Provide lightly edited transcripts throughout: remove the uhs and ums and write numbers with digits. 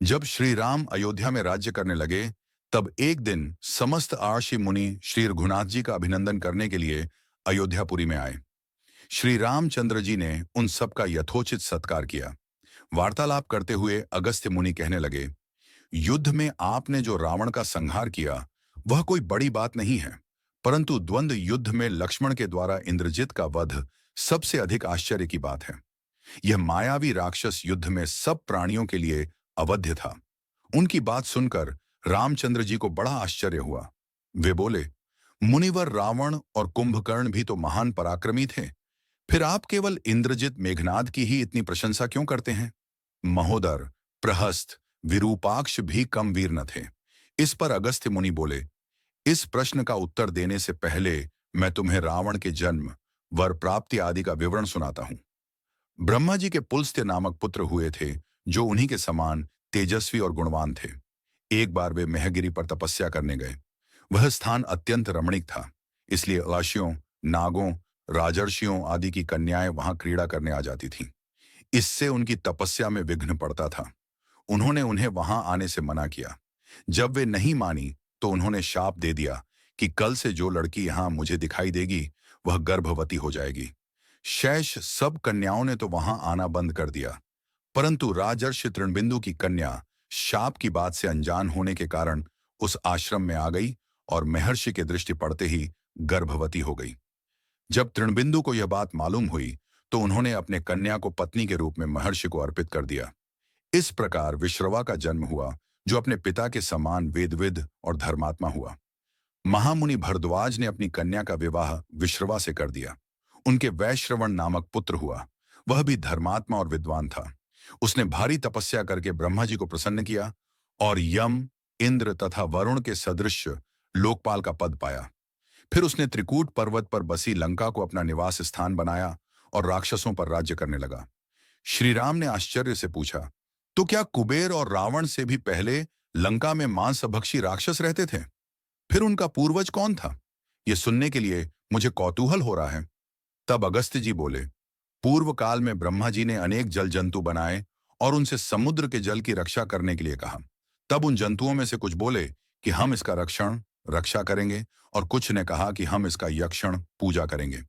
जब श्री राम अयोध्या में राज्य करने लगे, तब एक दिन समस्त आर्षि मुनि श्री रघुनाथ जी का अभिनंदन करने के लिए अयोध्यापुरी में आए। श्री रामचंद्र जी ने उन सब का यथोचित सत्कार किया। वार्तालाप करते हुए अगस्त्य मुनि कहने लगे, युद्ध में आपने जो रावण का संहार किया, वह कोई बड़ी बात नहीं है, परंतु द्वंद्व युद्ध में लक्ष्मण के द्वारा इंद्रजित का वध सबसे अधिक आश्चर्य की बात है। यह मायावी राक्षस युद्ध में सब प्राणियों के लिए अवध्य था। उनकी बात सुनकर रामचंद्र जी को बड़ा आश्चर्य हुआ। वे बोले, मुनिवर रावण और कुंभकर्ण भी तो महान पराक्रमी थे, फिर आप केवल इंद्रजित मेघनाद की ही इतनी प्रशंसा क्यों करते हैं? महोदर, प्रहस्त, विरूपाक्ष भी कम वीर न थे। इस पर अगस्त्य मुनि बोले, इस प्रश्न का उत्तर देने से पहले मैं तुम्हें रावण के जन्म, वर प्राप्ति आदि का विवरण सुनाता हूं। ब्रह्मा जी के पुलस्त्य नामक पुत्र हुए थे, जो उन्हीं के समान तेजस्वी और गुणवान थे। एक बार वे महगिरी पर तपस्या करने गए। वह स्थान अत्यंत रमणीक था, इसलिए अलाशियों, नागों, राजर्षियों आदि की कन्याएं वहां क्रीड़ा करने आ जाती थीं। इससे उनकी तपस्या में विघ्न पड़ता था। उन्होंने उन्हें वहां आने से मना किया। जब वे नहीं मानी, तो उन्होंने शाप दे दिया कि कल से जो लड़की यहां मुझे दिखाई देगी, वह गर्भवती हो जाएगी। शेष सब कन्याओं ने तो वहां आना बंद कर दिया, परंतु राजर्षि तृणबिंदु की कन्या शाप की बात से अनजान होने के कारण उस आश्रम में आ गई और महर्षि के दृष्टि पड़ते ही गर्भवती हो गई। जब तृणबिंदु को यह बात मालूम हुई, तो उन्होंने अपने कन्या को पत्नी के रूप में महर्षि को अर्पित कर दिया। इस प्रकार विश्रवा का जन्म हुआ, जो अपने पिता के समान वेदविद और धर्मात्मा हुआ। महामुनि भरद्वाज ने अपनी कन्या का विवाह विश्रवा से कर दिया। उनके वैश्रवण नामक पुत्र हुआ। वह भी धर्मात्मा और विद्वान था। उसने भारी तपस्या करके ब्रह्मा जी को प्रसन्न किया और यम, इंद्र तथा वरुण के सदृश लोकपाल का पद पाया। फिर उसने त्रिकूट पर्वत पर बसी लंका को अपना निवास स्थान बनाया और राक्षसों पर राज्य करने लगा। श्री राम ने आश्चर्य से पूछा, तो क्या कुबेर और रावण से भी पहले लंका में मांसभक्षी राक्षस रहते थे? फिर उनका पूर्वज कौन था? यह सुनने के लिए मुझे कौतूहल हो रहा है। तब अगस्त्य जी बोले, पूर्व काल में ब्रह्मा जी ने अनेक जल जंतु बनाए और उनसे समुद्र के जल की रक्षा करने के लिए कहा। तब उन जंतुओं में से कुछ बोले कि हम इसका रक्षा करेंगे, और कुछ ने कहा कि हम इसका यक्षण पूजा करेंगे।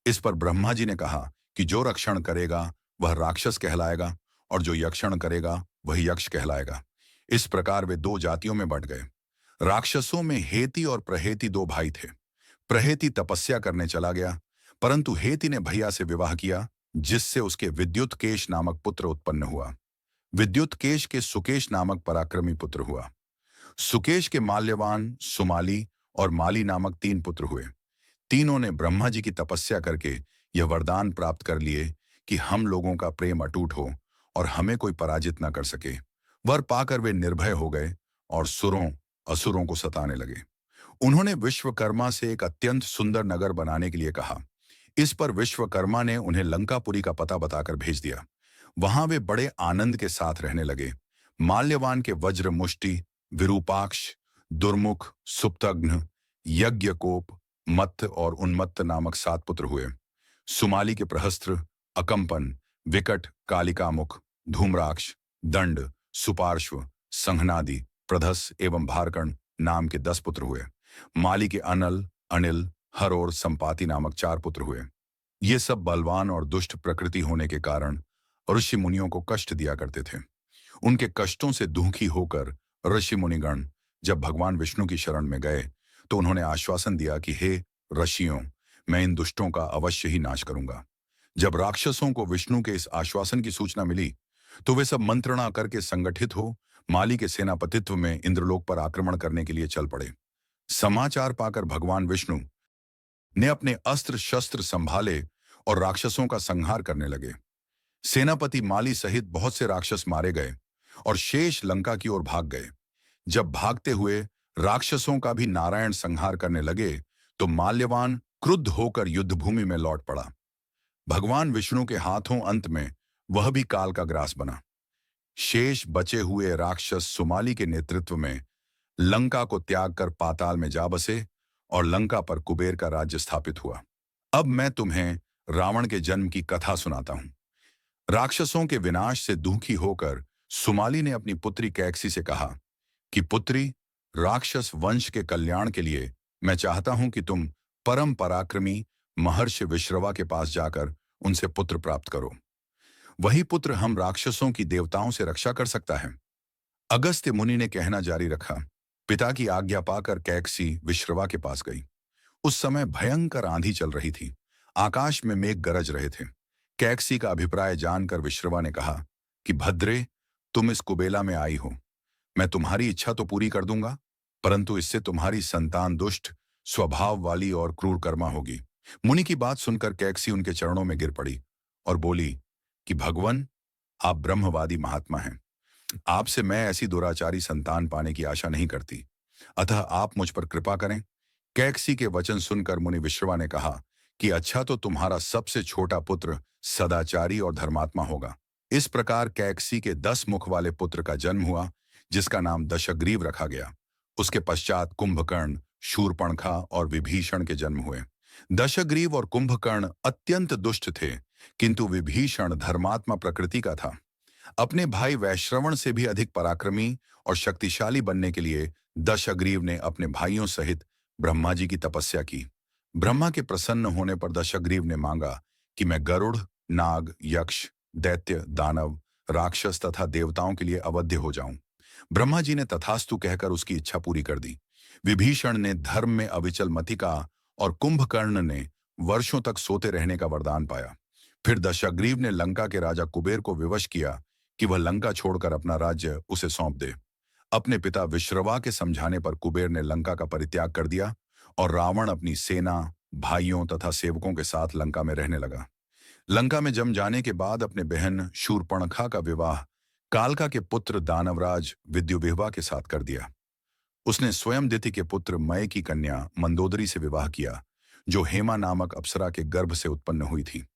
इस पर ब्रह्मा जी ने कहा कि जो रक्षण करेगा वह राक्षस कहलाएगा, और जो यक्षण करेगा वह यक्ष कहलाएगा। इस प्रकार वे दो जातियों में बंट गए। राक्षसों में हेति और प्रहेति दो भाई थे। प्रहेति तपस्या करने चला गया, परंतु हेति ने भैया से विवाह किया, जिससे उसके विद्युत केश नामक पुत्र उत्पन्न हुआ। विद्युत केश के सुकेश नामक पराक्रमी पुत्र हुआ। सुकेश के माल्यवान, सुमाली और माली नामक तीन पुत्र हुए। तीनों ने ब्रह्मा जी की तपस्या करके यह वरदान प्राप्त कर लिए कि हम लोगों का प्रेम अटूट हो और हमें कोई पराजित न कर सके। वर पाकर वे निर्भय हो गए और सुरों, असुरों को सताने लगे। उन्होंने विश्वकर्मा से एक अत्यंत सुंदर नगर बनाने के लिए कहा। इस पर विश्वकर्मा ने उन्हें लंकापुरी का पता बताकर भेज दिया। वहां वे बड़े आनंद के साथ रहने लगे। माल्यवान के वज्र मुष्टि, विरूपाक्ष, दुर्मुख, सुप्तघ्न, यज्ञकोप, मत्त और उन्मत्त नामक सात पुत्र हुए। सुमाली के प्रहस्त्र, अकंपन, विकट, कालिकामुख, धूम्राक्ष, दंड, सुपार्श्व, संहनादि, प्रधस एवं भारकण नाम के 10 पुत्र हुए। माली के अनल, अनिल, हर और संपाति नामक 4 पुत्र हुए। ये सब बलवान और दुष्ट प्रकृति होने के कारण ऋषि मुनियों को कष्ट दिया करते थे। उनके कष्टों से दुखी होकर ऋषि मुनिगण जब भगवान विष्णु की शरण में गए, तो उन्होंने आश्वासन दिया कि हे ऋषियों, मैं इन दुष्टों का अवश्य ही नाश करूंगा। जब राक्षसों को विष्णु के इस आश्वासन की सूचना मिली, तो वे सब मंत्रणा करके संगठित हो माली के सेनापतित्व में इंद्रलोक पर आक्रमण करने के लिए चल पड़े। समाचार पाकर भगवान विष्णु ने अपने अस्त्र शस्त्र संभाले और राक्षसों का संहार करने लगे। सेनापति माली सहित बहुत से राक्षस मारे गए और शेष लंका की ओर भाग गए। जब भागते हुए राक्षसों का भी नारायण संहार करने लगे, तो माल्यवान क्रुद्ध होकर युद्धभूमि में लौट पड़ा। भगवान विष्णु के हाथों अंत में वह भी काल का ग्रास बना। शेष बचे हुए राक्षस सुमाली के नेतृत्व में लंका को त्याग कर पाताल में जा बसे और लंका पर कुबेर का राज्य स्थापित हुआ। अब मैं तुम्हें रावण के जन्म की कथा सुनाता हूं। राक्षसों के विनाश से दुखी होकर सुमाली ने अपनी पुत्री कैकसी से कहा कि पुत्री, राक्षस वंश के कल्याण के लिए मैं चाहता हूं कि तुम परम पराक्रमी महर्षि विश्रवा के पास जाकर उनसे पुत्र प्राप्त करो। वही पुत्र हम राक्षसों की देवताओं से रक्षा कर सकता है। अगस्त्य मुनि ने कहना जारी रखा। पिता की आज्ञा पाकर कैकसी विश्रवा के पास गई। उस समय भयंकर आंधी चल रही थी। आकाश में मेघ गरज रहे थे। कैकसी का अभिप्राय जानकर विश्रवा ने कहा कि भद्रे, तुम इस कुबेला में आई हो। मैं तुम्हारी इच्छा तो पूरी कर दूंगा, परंतु इससे तुम्हारी संतान दुष्ट स्वभाव वाली और क्रूर कर्मा होगी। मुनि की बात सुनकर कैकसी उनके चरणों में गिर पड़ी और बोली कि भगवान, आप ब्रह्मवादी महात्मा हैं। आपसे मैं ऐसी दुराचारी संतान पाने की आशा नहीं करती, अतः आप मुझ पर कृपा करें। कैकसी के वचन सुनकर मुनि विश्रवा ने कहा कि अच्छा, तो तुम्हारा सबसे छोटा पुत्र सदाचारी और धर्मात्मा होगा। इस प्रकार कैकसी के 10 मुख वाले पुत्र का जन्म हुआ, जिसका नाम दशग्रीव रखा गया। उसके पश्चात कुंभकर्ण, शूर्पणखा और विभीषण के जन्म हुए। दशग्रीव और कुंभकर्ण अत्यंत दुष्ट थे, किंतु विभीषण धर्मात्मा प्रकृति का था। अपने भाई वैश्रवण से भी अधिक पराक्रमी और शक्तिशाली बनने के लिए दशग्रीव ने अपने भाइयों सहित ब्रह्मा जी की तपस्या की। ब्रह्मा के प्रसन्न होने पर दशग्रीव ने मांगा कि मैं गरुड़, नाग, यक्ष, दैत्य, दानव, राक्षस तथा देवताओं के लिए अवध्य हो जाऊं। ब्रह्मा जी ने तथास्तु कहकर उसकी इच्छा पूरी कर दी। विभीषण ने धर्म में अविचल मति का और कुंभकर्ण ने वर्षों तक सोते रहने का वरदान पाया। फिर दशग्रीव ने लंका के राजा कुबेर को विवश किया कि वह लंका छोड़कर अपना राज्य उसे सौंप दे। अपने पिता विश्रवा के समझाने पर कुबेर ने लंका का परित्याग कर दिया और रावण अपनी सेना, भाइयों तथा सेवकों के साथ लंका में रहने लगा। लंका में जम जाने के बाद अपने बहन शूर्पणखा का विवाह कालका के पुत्र दानवराज विद्युविह्वा के साथ कर दिया। उसने स्वयं दिति के पुत्र मय की कन्या मंदोदरी से विवाह किया, जो हेमा नामक अप्सरा के गर्भ से उत्पन्न हुई थी।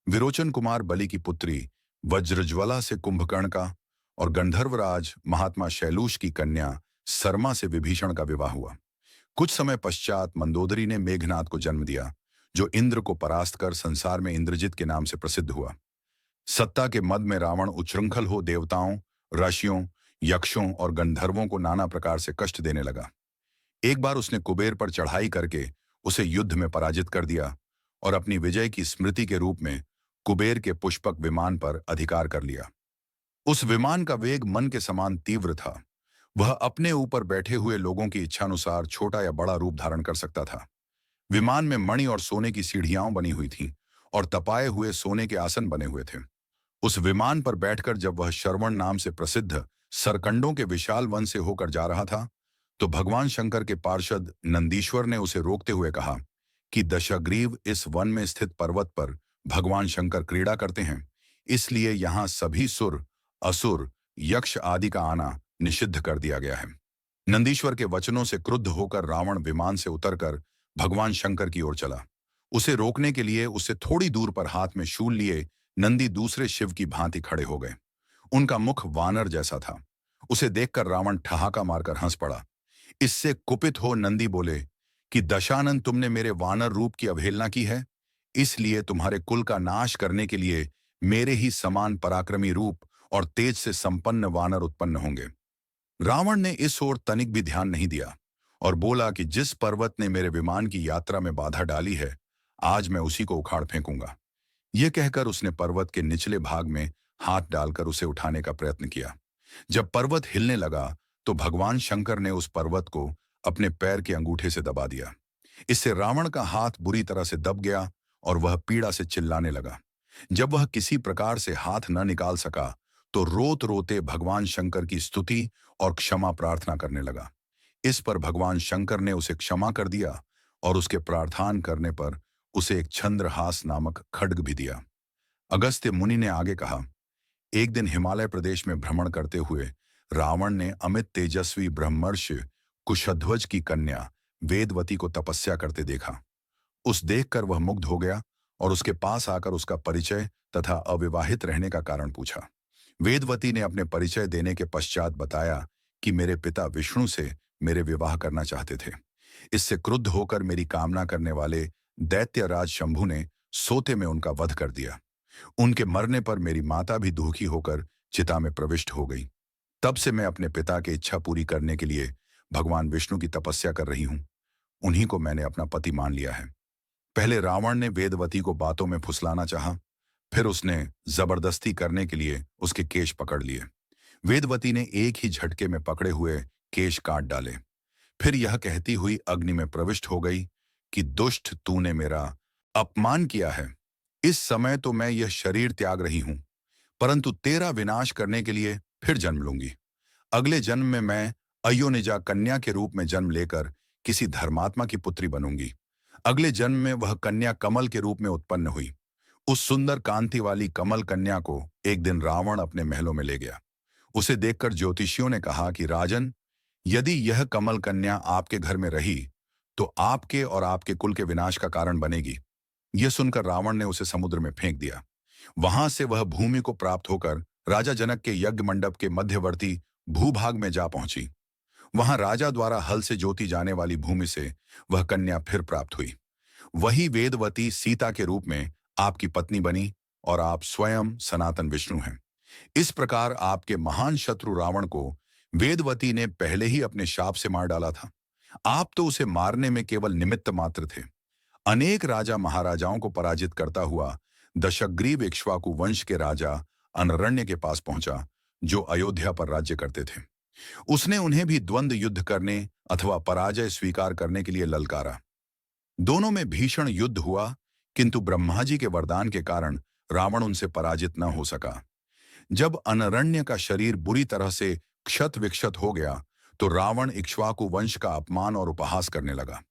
विरोचन कुमार बलि की पुत्री वज्रज्वला से कुंभकर्ण का और गंधर्वराज महात्मा शैलूष की कन्या सरमा से विभीषण का विवाह हुआ। कुछ समय पश्चात मंदोदरी ने मेघनाद को जन्म दिया, जो इंद्र को परास्त कर संसार में इंद्रजित के नाम से प्रसिद्ध हुआ। सत्ता के मद में रावण उच्छृंखल हो देवताओं, ऋषियों, यक्षों और गंधर्वों को नाना प्रकार से कष्ट देने लगा। एक बार उसने कुबेर पर चढ़ाई करके उसे युद्ध में पराजित कर दिया और अपनी विजय की स्मृति के रूप में कुबेर के पुष्पक विमान पर अधिकार कर लिया। उस विमान का वेग मन के समान तीव्र था। वह अपने ऊपर बैठे हुए लोगों की इच्छानुसार छोटा या बड़ा रूप धारण कर सकता था। विमान में मणि और सोने की सीढ़ियां बनी हुई थीं और तपाए हुए सोने के आसन बने हुए थे। उस विमान पर बैठकर जब वह श्रवण नाम से प्रसिद्ध सरकंडों के विशाल वन से होकर जा रहा था, तो भगवान शंकर के पार्षद नंदीश्वर ने उसे रोकते हुए कहा कि दशग्रीव, इस वन में स्थित पर्वत पर भगवान शंकर क्रीड़ा करते हैं, इसलिए यहां सभी सुर, असुर, यक्ष आदि का आना निषिद्ध कर दिया गया है। नंदीश्वर के वचनों से क्रुद्ध होकर रावण विमान से उतरकर भगवान शंकर की ओर चला। उसे रोकने के लिए उससे थोड़ी दूर पर हाथ में शूल लिए नंदी दूसरे शिव की भांति खड़े हो गए। उनका मुख वानर जैसा था। उसे देखकर रावण ठहाका मारकर हंस पड़ा। इससे कुपित हो नंदी बोले कि दशानन, तुमने मेरे वानर रूप की अवहेलना की है, इसलिए तुम्हारे कुल का नाश करने के लिए मेरे ही समान पराक्रमी रूप और तेज से संपन्न वानर उत्पन्न होंगे। रावण ने इस ओर तनिक भी ध्यान नहीं दिया और बोला कि जिस पर्वत ने मेरे विमान की यात्रा में बाधा डाली है, आज मैं उसी को उखाड़ फेंकूंगा। यह कहकर उसने पर्वत के निचले भाग में हाथ डालकर उसे उठाने का प्रयत्न किया। जब पर्वत हिलने लगा तो भगवान शंकर ने उस पर्वत को अपने पैर के अंगूठे से दबा दिया। इससे रावण का हाथ बुरी तरह से दब गया और वह पीड़ा से चिल्लाने लगा। जब वह किसी प्रकार से हाथ न निकाल सका तो रोते रोते भगवान शंकर की स्तुति और क्षमा प्रार्थना करने लगा। इस पर भगवान शंकर ने उसे क्षमा कर दिया और उसके प्रार्थना करने पर उसे एक छंद्रहास नामक खड्ग भी दिया। अगस्त्य मुनि ने आगे कहा, एक दिन हिमालय प्रदेश में भ्रमण करते हुए रावण ने अमित तेजस्वी ब्रह्मर्षि कुशध्वज की कन्या वेदवती को तपस्या करते देखा। उस देखकर वह मुग्ध हो गया और उसके पास आकर उसका परिचय तथा अविवाहित रहने का कारण पूछा। वेदवती ने अपने परिचय देने के पश्चात बताया कि मेरे पिता विष्णु से मेरे विवाह करना चाहते थे। इससे क्रुद्ध होकर मेरी कामना करने वाले दैत्यराज शंभु ने सोते में उनका वध कर दिया। उनके मरने पर मेरी माता भी दुखी होकर चिता में प्रविष्ट हो गई। तब से मैं अपने पिता की इच्छा पूरी करने के लिए भगवान विष्णु की तपस्या कर रही हूं। उन्हीं को मैंने अपना पति मान लिया है। पहले रावण ने वेदवती को बातों में फुसलाना चाहा, फिर उसने जबरदस्ती करने के लिए उसके केश पकड़ लिए। वेदवती ने एक ही झटके में पकड़े हुए केश काट डाले। फिर यह कहती हुई अग्नि में प्रविष्ट हो गई कि दुष्ट, तूने मेरा अपमान किया है। इस समय तो मैं यह शरीर त्याग रही हूं, परंतु तेरा विनाश करने के लिए फिर जन्म लूंगी। अगले जन्म में मैं अयोनिजा कन्या के रूप में जन्म लेकर किसी धर्मात्मा की पुत्री बनूंगी। अगले जन्म में वह कन्या कमल के रूप में उत्पन्न हुई। उस सुंदर कांति वाली कमल कन्या को एक दिन रावण अपने महलों में ले गया। उसे देखकर ज्योतिषियों ने कहा कि राजन, यदि यह कमल कन्या आपके घर में रही तो आपके और आपके कुल के विनाश का कारण बनेगी। यह सुनकर रावण ने उसे समुद्र में फेंक दिया। वहां से वह भूमि को प्राप्त होकर राजा जनक के यज्ञ मंडप के मध्यवर्ती भूभाग में जा पहुंची। वहां राजा द्वारा हल से जोती जाने वाली भूमि से वह कन्या फिर प्राप्त हुई। वही वेदवती सीता के रूप में आपकी पत्नी बनी और आप स्वयं सनातन विष्णु हैं। इस प्रकार आपके महान शत्रु रावण को वेदवती ने पहले ही अपने शाप से मार डाला था। आप तो उसे मारने में केवल निमित्त मात्र थे। अनेक राजा महाराजाओं को पराजित करता हुआ दशग्रीव इक्ष्वाकु वंश के राजा अनरण्य के पास पहुंचा, जो अयोध्या पर राज्य करते थे। उसने उन्हें भी द्वंद्व युद्ध करने अथवा पराजय स्वीकार करने के लिए ललकारा। दोनों में भीषण युद्ध हुआ, किंतु ब्रह्मा जी के वरदान के कारण रावण उनसे पराजित न हो सका। जब अनरण्य का शरीर बुरी तरह से क्षत विक्षत हो गया तो रावण इक्ष्वाकु वंश का अपमान और उपहास करने लगा।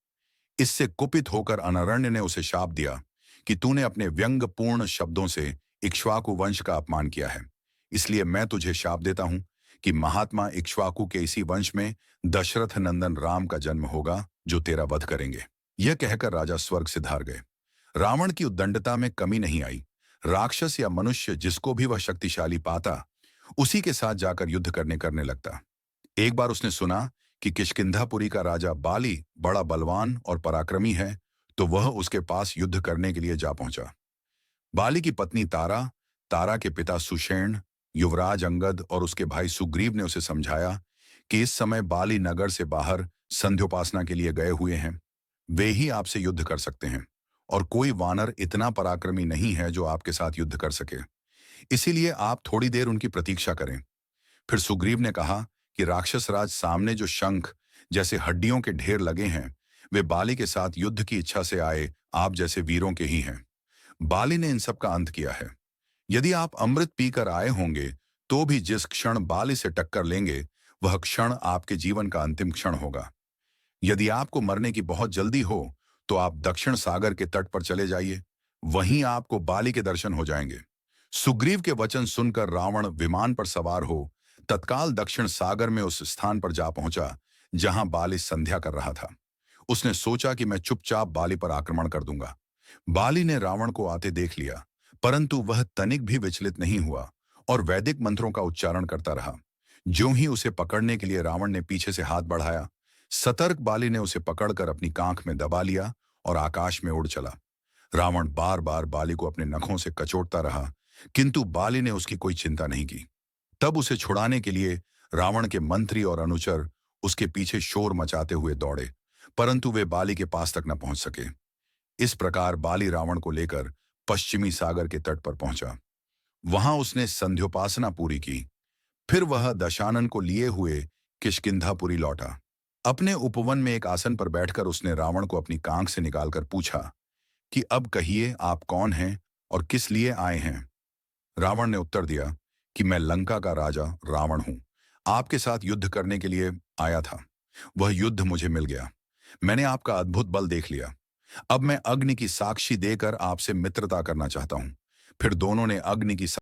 इससे कुपित होकर अनरण्य ने उसे शाप दिया कि तूने अपने व्यंग्यपूर्ण शब्दों से इक्ष्वाकु वंश का अपमान किया है, इसलिए मैं तुझे शाप देता हूं कि महात्मा इक्ष्वाकु के इसी वंश में दशरथ नंदन राम का जन्म होगा, जो तेरा वध करेंगे। यह कहकर राजा स्वर्ग से धार गए। रावण की उद्दंडता में कमी नहीं आई। राक्षस या मनुष्य जिसको भी वह शक्तिशाली पाता, उसी के साथ जाकर युद्ध करने लगता। एक बार उसने सुना कि किष्किंधापुरी का राजा बाली बड़ा बलवान और पराक्रमी है, तो वह उसके पास युद्ध करने के लिए जा पहुंचा। बाली की पत्नी तारा, तारा के पिता सुषेण, युवराज अंगद और उसके भाई सुग्रीव ने उसे समझाया कि इस समय बाली नगर से बाहर संध्योपासना के लिए गए हुए हैं। वे ही आपसे युद्ध कर सकते हैं और कोई वानर इतना पराक्रमी नहीं है जो आपके साथ युद्ध कर सके। इसीलिए आप थोड़ी देर उनकी प्रतीक्षा करें। फिर सुग्रीव ने कहा कि राक्षस राज, सामने जो शंख जैसे हड्डियों के ढेर लगे हैं, वे बाली के साथ युद्ध की इच्छा से आए आप जैसे वीरों के ही हैं। बाली ने इन सब का अंत किया है। यदि आप अमृत पीकर आए होंगे तो भी जिस क्षण बाली से टक्कर लेंगे, वह क्षण आपके जीवन का अंतिम क्षण होगा। यदि आपको मरने की बहुत जल्दी हो तो आप दक्षिण सागर के तट पर चले जाइए, वहीं आपको बाली के दर्शन हो जाएंगे। सुग्रीव के वचन सुनकर रावण विमान पर सवार हो तत्काल दक्षिण सागर में उस स्थान पर जा पहुंचा जहां बाली संध्या कर रहा था। उसने सोचा कि मैं चुपचाप बाली पर आक्रमण कर दूंगा। बाली ने रावण को आते देख लिया, परंतु वह तनिक भी विचलित नहीं हुआ और वैदिक मंत्रों का उच्चारण करता रहा। ज्यों ही उसे पकड़ने के लिए रावण ने पीछे से हाथ बढ़ाया, सतर्क बाली ने उसे पकड़कर अपनी कांख में दबा लिया और आकाश में उड़ चला। रावण बार बार बाली को अपने नखों से कचोटता रहा, किंतु बाली ने उसकी कोई चिंता नहीं की। तब उसे छुड़ाने के लिए रावण के मंत्री और अनुचर उसके पीछे शोर मचाते हुए दौड़े, परंतु वे बाली के पास तक न पहुंच सके। इस प्रकार बाली रावण को लेकर पश्चिमी सागर के तट पर पहुंचा। वहां उसने संध्योपासना पूरी की। फिर वह दशानन को लिए हुए किष्किंधापुरी लौटा। अपने उपवन में एक आसन पर बैठकर उसने रावण को अपनी कांख से निकालकर पूछा कि अब कहिए, आप कौन हैं और किस लिए आए हैं। रावण ने उत्तर दिया कि मैं लंका का राजा रावण हूं, आपके साथ युद्ध करने के लिए आया था। वह युद्ध मुझे मिल गया। मैंने आपका अद्भुत बल देख लिया। अब मैं अग्नि की साक्षी देकर आपसे मित्रता करना चाहता हूं। फिर दोनों ने अग्नि की